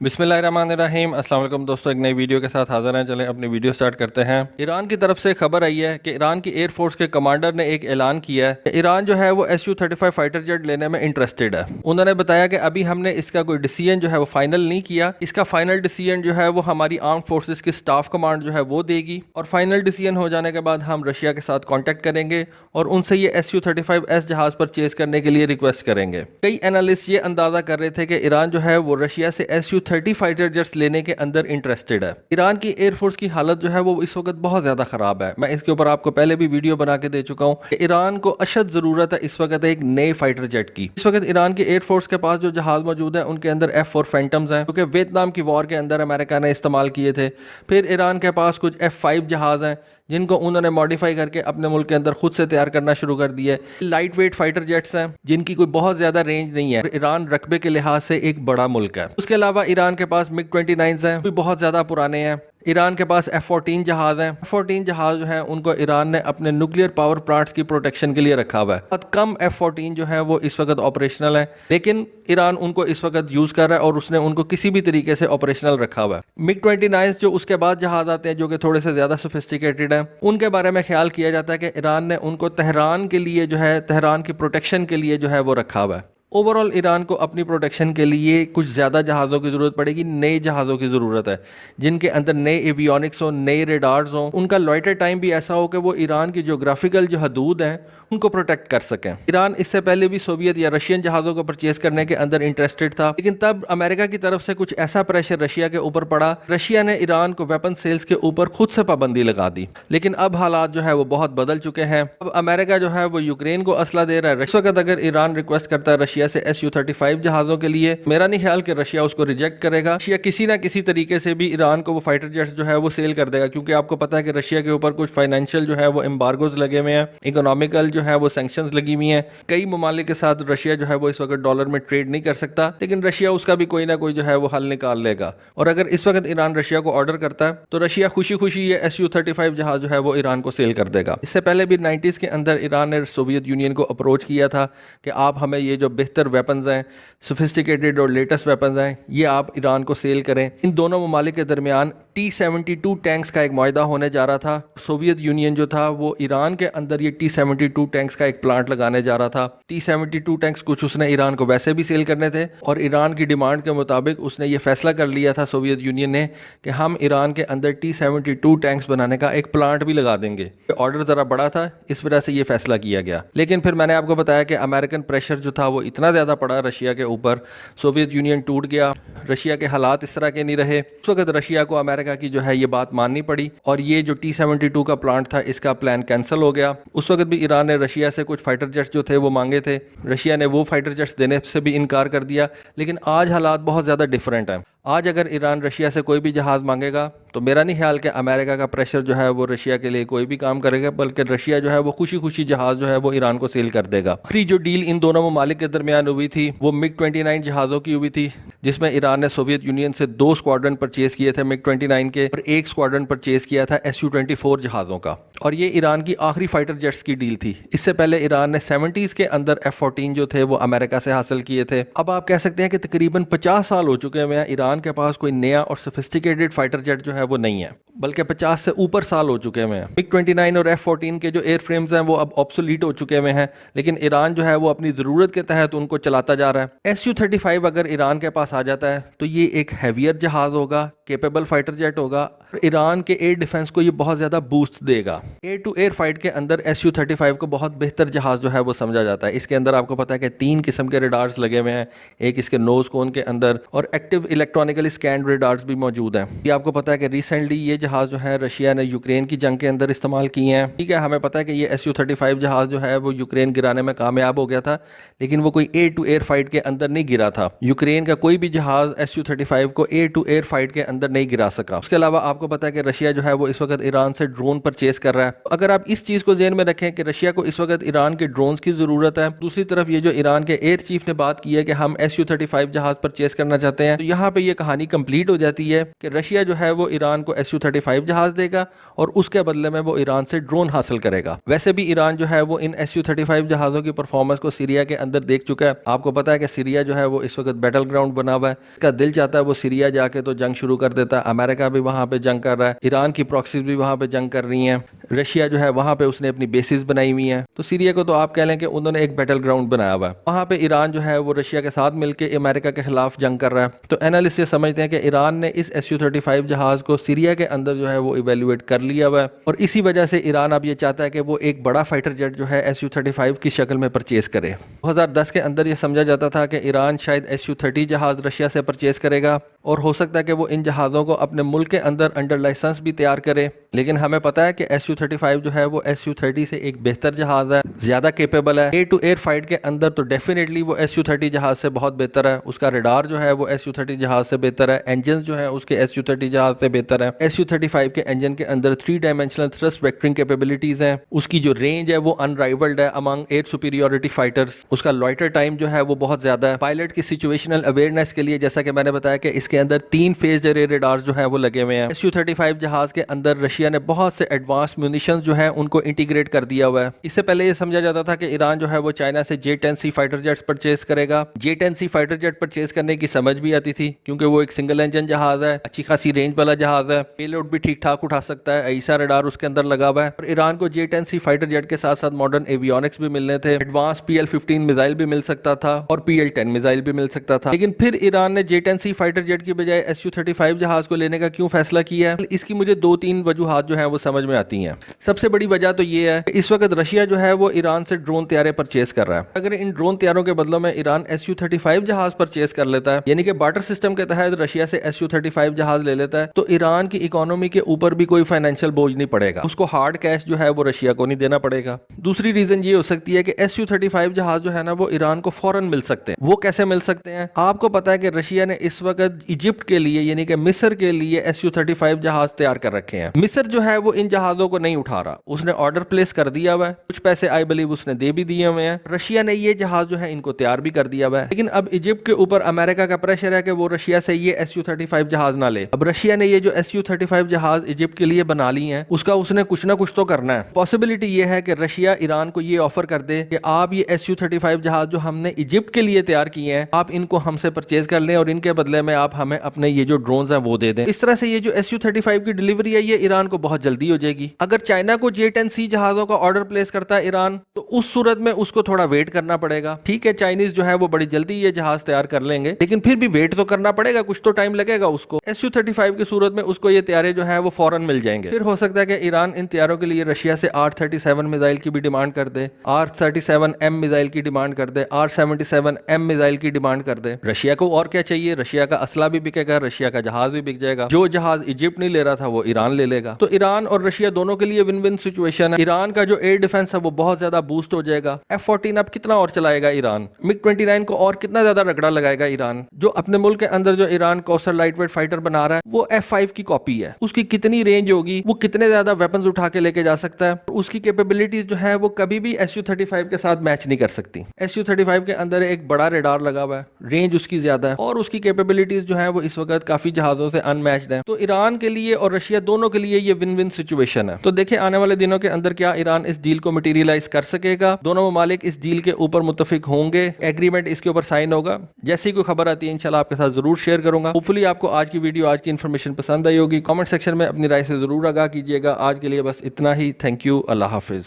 बिस्मिल्लाहिर्रहमानिर्रहीम अस्सलाम वालेकुम दोस्तों, एक नई वीडियो के साथ हाज़िर हैं। चलें अपनी वीडियो स्टार्ट करते हैं। ईरान की तरफ से खबर आई है कि ईरान की एयरफोर्स के कमांडर ने एक ऐलान किया है कि ईरान जो है वो SU-35 फाइटर जेट लेने में इंटरेस्टेड है। उन्होंने बताया कि अभी हमने इसका कोई डिसीजन जो है वो फाइनल नहीं किया, इसका फाइनल डिसीजन जो है वो हमारी आर्म फोर्सेस की स्टाफ कमांड जो है वो देगी और फाइनल डिसीजन हो जाने के बाद हम रशिया के साथ कॉन्टैक्ट करेंगे और उनसे ये SU-35S जहाज़ परचेज करने के लिए रिक्वेस्ट करेंगे। कई एनालिस्ट ये अंदाजा कर रहे थे कि ईरान जो है वो रशिया से SU-30 फाइटर जेट्स लेने के अंदर इंटरेस्टेड है। ईरान की एयरफोर्स की हालत जो है वो इस वक्त बहुत ज़्यादा ख़राब है। मैं इसके ऊपर आपको पहले भी वीडियो बना के दे चुका हूँ कि ईरान को अशद ज़रूरत है इस वक्त एक नए फाइटर जेट की। इस वक्त ईरान की एयरफोर्स के पास जो जहाज़ मौजूद है उनके अंदर F-4 फैंटम्स हैं, क्योंकि वियतनाम की वॉर के अंदर अमेरिका ने इस्तेमाल किए थे। फिर ईरान के पास कुछ F-5 जहाज़ हैं जिनको उन्होंने मॉडिफाई करके अपने मुल्क के अंदर खुद से तैयार करना शुरू कर दिया है। लाइट वेट फाइटर जेट्स हैं जिनकी कोई बहुत ज़्यादा रेंज नहीं है। ईरान रकबे के लिहाज से एक बड़ा मुल्क है। उसके अलावा ईरान के पास MiG-29 हैं, भी बहुत ज़्यादा पुराने हैं। ईरान के पास F-14 जहाज़ हैं। F-14 जहाज़ जो हैं उनको ईरान ने अपने न्यूक्लियर पावर प्लांट्स की प्रोटेक्शन के लिए रखा हुआ है। बहुत कम F-14 जो है वो इस वक्त ऑपरेशनल है, लेकिन ईरान उनको इस वक्त यूज़ कर रहा है और उसने उनको किसी भी तरीके से ऑपरेशनल रखा हुआ है। MiG-29 जो उसके बाद जहाज़ आते हैं जो कि थोड़े से ज़्यादा सोफिस्टिकेटेड हैं, उनके बारे में ख्याल किया जाता है कि ईरान ने उनको तेहरान के लिए जो है, तेहरान की प्रोटेक्शन के लिए जो है वो रखा हुआ है। ओवरऑल ईरान को अपनी प्रोटेक्शन के लिए कुछ ज़्यादा जहाज़ों की ज़रूरत पड़ेगी, नए जहाज़ों की ज़रूरत है जिनके अंदर नए एवियोनिक्स हो, नए रेडार्स हों, उनका लॉइटर टाइम भी ऐसा हो कि वो ईरान की जोग्राफिकल जो हदूद हैं उनको प्रोटेक्ट कर सकें। ईरान इससे पहले भी सोवियत या रशियन जहाज़ों को परचेज करने के अंदर इंटरेस्टेड था, लेकिन तब अमेरिका की तरफ से कुछ ऐसा प्रेशर रशिया के ऊपर पड़ा, रशिया ने ईरान को वेपन सेल्स के ऊपर खुद से पाबंदी लगा दी। लेकिन अब हालात जो है वो बहुत बदल चुके हैं। अब अमेरिका जो है वो यूक्रेन को असला दे रहा है। इस वक्त अगर ईरान रिक्वेस्ट करता है रशिया से SU-35 जहाज़ों के लिए, मेरा नहीं ख्याल कि रशिया उसको रिजेक्ट करेगा। रशिया किसी ना किसी तरीके से भी ईरान को वो फाइटर जेट्स जो है वो सेल कर देगा, क्योंकि आपको पता है कि रशिया के ऊपर कुछ फाइनेंशियल जो है वो एम्बार्गोज लगे हुए हैं, इकोनॉमिकल जो है वो सैंक्शंस लगी हुई हैं। कई ममालिक के साथ रशिया जो है वो इस वक्त डॉलर में ट्रेड नहीं कर सकता, लेकिन रशिया उसका भी कोई ना कोई जो है वो हल निकाल लेगा। और अगर इस वक्त ईरान रशिया को ऑर्डर करता है तो रशिया खुशी खुशी ये SU-35 जहाज जो है वो ईरान को सेल कर देगा। इससे पहले भी 90s के अंदर ईरान ने सोवियत यूनियन को अप्रोच किया था कि आप हमें ये जो बेहतर वेपन्स हैं, सोफिस्टिकेटेड और लेटेस्ट वेपन्स हैं, ये आप ईरान को सेल करें। इन दोनों ममालिक के दरमियान T-72 टैंक्स का एक मुआहदा होने जा रहा था। सोवियत यूनियन जो था वो ईरान के अंदर ये T-72 टैंक्स का एक प्लांट लगाने जा रहा था। T-72 टैंक्स कुछ उसने ईरान को वैसे भी सेल करने थे और ईरान की डिमांड के मुताबिक उसने ये फैसला कर लिया था सोवियत यूनियन ने कि हम ईरान के अंदर T-72 टैंक्स बनाने का एक प्लांट भी लगा देंगे। ऑर्डर ज़रा बड़ा था, इस वजह से ये फैसला किया गया। लेकिन फिर मैंने आपको बताया कि अमेरिकन प्रेशर जो था वो इतना ज़्यादा पड़ा रशिया के ऊपर, सोवियत यूनियन टूट गया। रशिया के हालात इस तरह के नहीं रहे। उस वक्त रशिया को अमेरिका की जो है ये बात माननी पड़ी और ये जो T-72 का प्लांट था इसका प्लान कैंसिल हो गया। उस वक्त भी ईरान ने रशिया से कुछ फाइटर जेट्स जो थे वो मांगे थे, रशिया ने वो फाइटर जेट्स देने से भी इनकार कर दिया। लेकिन आज हालात बहुत ज़्यादा डिफरेंट हैं। आज अगर ईरान रशिया से कोई भी जहाज़ मांगेगा तो मेरा नहीं ख्याल कि अमेरिका का प्रेशर जो है वो रशिया के लिए कोई भी काम करेगा, बल्कि रशिया जो है वो खुशी खुशी जहाज़ जो है वो ईरान को सेल कर देगा। आखिरी जो डील इन दोनों ममालिक के दरमियान हुई थी वो MiG-29 जहाज़ों की हुई थी, जिसमें ईरान ने सोवियत यूनियन से 2 स्क्वाड्रन परचेज किए थे MiG-29 के और 1 स्क्वाड्रन परचेज किया था SU-24 जहाज़ों का। और ये ईरान की आखिरी फाइटर जेट्स की डील थी। इससे पहले ईरान ने 70s के अंदर F-14 जो थे वो अमेरिका से हासिल किए थे। अब आप कह सकते हैं कि तकरीबन 50 साल हो चुके हैं ईरान के पास कोई नया और सोफिस्टिकेटेड फाइटर जेट जो है वो नहीं है, बल्कि 50 से ऊपर साल हो चुके हैं। MiG-29 और F-14 के जो एयरफ्रेम्स हैं वो अब ऑब्सोलीट हो चुके हुए हैं, लेकिन ईरान जो है वो अपनी ज़रूरत के तहत उनको चलाता जा रहा है। SU-35 अगर ईरान के पास आ जाता है तो ये एक हैवियर जहाज़ होगा, केपेबल फाइटर जेट होगा, ईरान के एयर डिफेंस को ये बहुत ज़्यादा बूस्ट देगा। एयर टू एयर फाइट के अंदर SU-35 को बहुत बेहतर जहाज़ जो है वो समझा जाता है। इसके अंदर आपको पता है कि 3 किस्म के रेडार्स लगे हुए हैं, एक इसके नोज कोन के अंदर और एक्टिव इलेक्ट्रॉनिकली स्कैंड रेडार्स भी मौजूद हैं। ये आपको पता है कि रिसेंटली ये जहाज़ जो है रशिया ने यूक्रेन की जंग के अंदर इस्तेमाल किए हैं। ठीक है, हमें पता है कि ये SU-35 जहाज़ जो है वो यूक्रेन गिराने में कामयाब हो गया था, लेकिन वो कोई एयर टू एयर फाइट के अंदर नहीं गिरा था। यूक्रेन का कोई भी जहाज़ SU-35 को एयर टू एयर फाइट के अंदर नहीं गिरा सका। उसके अलावा आपको पता है कि रशिया जो है वो इस वक्त ईरान से ड्रोन परचेज कर रहा है। अगर आप इस चीज़ को ज़हन में रखें कि रशिया को इस वक्त ईरान के ड्रोन्स की ज़रूरत है, दूसरी तरफ ये जो ईरान के एयर चीफ ने बात की है कि हम SU-35 जहाज़ परचेज करना चाहते हैं, तो यहाँ पे ये कहानी कंप्लीट हो जाती है कि रशिया जो है वो ईरान को SU-35 SU-35 जहाज देगा और उसके बदले में वो ईरान से ड्रोन हासिल करेगा। वैसे भी ईरान जो है वो इन SU-35 जहाज़ों की परफॉर्मेंस को सीरिया के अंदर देख चुका है। आपको पता है कि सीरिया जो है वो इस वक्त बैटल ग्राउंड बना हुआ है। इसका दिल चाहता है वो सीरिया जाके तो जंग शुरू कर देता है। अमेरिका भी वहाँ पे जंग कर रहा है, ईरान की प्रॉक्सीज भी वहाँ पे जंग कर रही हैं, रशिया जो है वहाँ पे उसने अपनी बेसिस बनाई हुई हैं। तो सीरिया को तो आप कह लें कि उन्होंने एक बैटल ग्राउंड बनाया हुआ है। वहाँ पे ईरान जो है वो रशिया के साथ मिलकर अमेरिका के खिलाफ जंग कर रहा है। तो एनालिस्ट ये समझते हैं कि ईरान ने इस SU-35 जहाज को सीरिया के अंदर जो है वो इवेल्युएट कर लिया हुआ है और इसी वजह से ईरान अब ये चाहता है कि वो एक बड़ा फाइटर जेट जो है SU-35 की शक्ल में परचेज करे। 2010 के अंदर ये समझा जाता था कि ईरान शायद SU-30 जहाज रशिया से परचेज करेगा और हो सकता है कि वो इन जहाज़ों को अपने मुल्क के अंदर अंडर लाइसेंस भी तैयार करे। लेकिन हमें पता है कि SU-35 जो है वो SU-30 से एक बेहतर जहाज़ है, ज़्यादा केपेबल है। एयर टू एयर फाइट के अंदर तो डेफिनेटली वो SU-30 जहाज़ से बहुत बेहतर है। उसका रडार जो है वो SU-30 जहाज़ से बेहतर है, इंजन जो है उसके SU-30 जहाज़ से बेहतर है। SU-35 के इंजन के अंदर 3 डायमेंशनल थ्रस्ट वेक्टरिंग कैपेबिलिटीज़ हैं। उसकी जो रेंज है वो अनराइवल्ड है अमंग एयर सुपीरियोरिटी फाइटर्स। उसका लॉइटर टाइम जो है वो बहुत ज़्यादा है। पायलट की सिचुएशनल अवेयरनेस के लिए जैसा कि मैंने बताया कि इसके अंदर 3 फेज अरे रडार जो है वो लगे हुए हैं। SU-35 जहाज के अंदर रशिया ने बहुत से एडवांस म्यूनिशंस जो है उनको इंटीग्रेट कर दिया हुआ है। इससे पहले ये समझा जाता था कि ईरान जो है वो चाइना से J-10C फाइटर जेट्स परचेज करेगा। J-10C फाइटर जेट परचेज करने की समझ भी आती थी क्योंकि वो एक सिंगल इंजन जहाज है, अच्छी खासी रेंज वाला जहाज है, पेलोड भी ठीक ठाक उठा सकता है, ऐसा रडार उसके अंदर लगा हुआ है। और ईरान को J-10C फाइटर जेट के साथ साथ मॉडर्न एवियोनिक्स भी मिलने थे, एडवांस PL-15 मिसाइल भी मिल सकता था और PL-10 मिसाइल भी मिल सकता था। लेकिन फिर ईरान ने J-10C फाइटर जेट की बजाय SU-35 जहाज को लेने का क्यों फैसला किया है? इसकी मुझे 2-3 वजूहात जो है वो समझ में आती हैं। सबसे बड़ी वजह तो ये है कि इस वक्त रशिया जो है वो ईरान से ड्रोन तैयारे परचेज कर रहा है। अगर इन ड्रोन तैयारों के बदलों में ईरान SU-35 जहाज परचेज कर लेता है, यानी कि बार्टर सिस्टम के तहत रशिया से SU-35 जहाज ले लेता है, तो ईरान की इकोनॉमी के ऊपर भी कोई फाइनेंशियल बोझ नहीं पड़ेगा। उसको हार्ड कैश जो है वो रशिया को नहीं देना पड़ेगा। दूसरी रीजन ये हो सकती है कि SU-35 जहाज जो है ना वो ईरान को फौरन मिल सकते हैं। वो कैसे मिल सकते हैं? आपको पता है कि रशिया ने इस वक्त इजिप्ट के लिए यानी कि मिस्र के लिए SU-35 जहाज तैयार कर रखे हैं। मिस्र जो है वो इन जहाजों को नहीं उठा रहा, उसने ऑर्डर प्लेस कर दिया हुआ है, कुछ पैसे आई बिलीव उसने दे भी दिए हुए हैं। रशिया ने ये जहाज जो है इनको तैयार भी कर दिया हुआ है। लेकिन अब इजिप्ट के ऊपर अमेरिका का प्रेशर है कि वो रशिया से ये SU-35 जहाज ना ले। अब रशिया ने ये जो SU-35 जहाज इजिप्ट के लिए बना ली हैं, उसका उसने कुछ ना कुछ तो करना है। पॉसिबिलिटी ये है कि रशिया ईरान को ये ऑफर कर दे कि आप ये SU-35 जहाज जो हमने इजिप्ट के लिए तैयार किए हैं, आप इनको हमसे परचेज कर लें और इनके बदले में आप हमें अपने ये जो ड्रोन्स हैं वो दे दें। इस तरह से ये जो SU-35 की डिलीवरी है ये ईरान को बहुत जल्दी हो जाएगी। अगर चाइना को J-10C जहाजों का ऑर्डर प्लेस करता है ईरान, तो उस सूरत में उसको थोड़ा वेट करना पड़ेगा। ठीक है, चाइनीज जो है वो बड़ी जल्दी ये जहाज तैयार कर लेंगे, लेकिन फिर भी वेट तो करना पड़ेगा, कुछ तो टाइम लगेगा उसको। SU-35 की सूरत में उसको ये तैयारे जो है वो फौरन मिल जाएंगे। फिर हो सकता है कि ईरान इन तैयारों के लिए रशिया से R-37 मिसाइल की भी डिमांड कर दे, R-37M मिसाइल की डिमांड कर दे, R-77M मिसाइल की डिमांड कर दे। रशिया को और क्या चाहिए? रशिया का असला भी बिकेगा, रशिया का जहाज भी बिक जाएगा। जो जहाज इजिप्ट नहीं ले रहा था वो ईरान ले लेगा। तो ईरान और रशिया दोनों के लिए विन विन सिचुएशन है। ईरान का जो एयर डिफेंस है वो बहुत ज्यादा बूस्ट हो जाएगा। F-14 अब कितना और चलाएगा ईरान, MiG-29 को और कितना ज्यादा रगड़ा लगाएगा ईरान। जो अपने मुल्क के अंदर जो ईरान कौसर लाइटवेट फाइटर बना रहा है वो F-5 की कॉपी है। उसकी कितनी रेंज होगी, वो कितने ज्यादा वेपन्स उठा के लेके जा सकता है, उसकी कैपेबिलिटीज जो है वो कभी भी SU-35 के साथ मैच नहीं कर सकती। SU-35 के अंदर एक बड़ा रेडार लगा हुआ है, रेंज उसकी ज्यादा है और उसकी कैपेबिलिटीज जो है वो इस वक्त काफी जहाजों से अनमैच्ड है। तो ईरान के लिए और रशिया दोनों के लिए ये विन विन सिचुएशन है। तो देखिए आने वाले दिनों के अंदर क्या ईरान इस डील को मटेरियलाइज कर सकेगा, दोनों ममालिक इस डील के ऊपर मुत्तफिक होंगे, एग्रीमेंट इसके ऊपर साइन होगा। जैसे ही कोई खबर आती है इंशाल्लाह आपके साथ जरूर शेयर करूंगा। होपफुली आपको आज की वीडियो, आज की इन्फॉर्मेशन पसंद आई होगी। कमेंट सेक्शन में अपनी राय से जरूर आगाह कीजिएगा। आज के लिए बस इतना ही। Thank you. Allah Hafiz.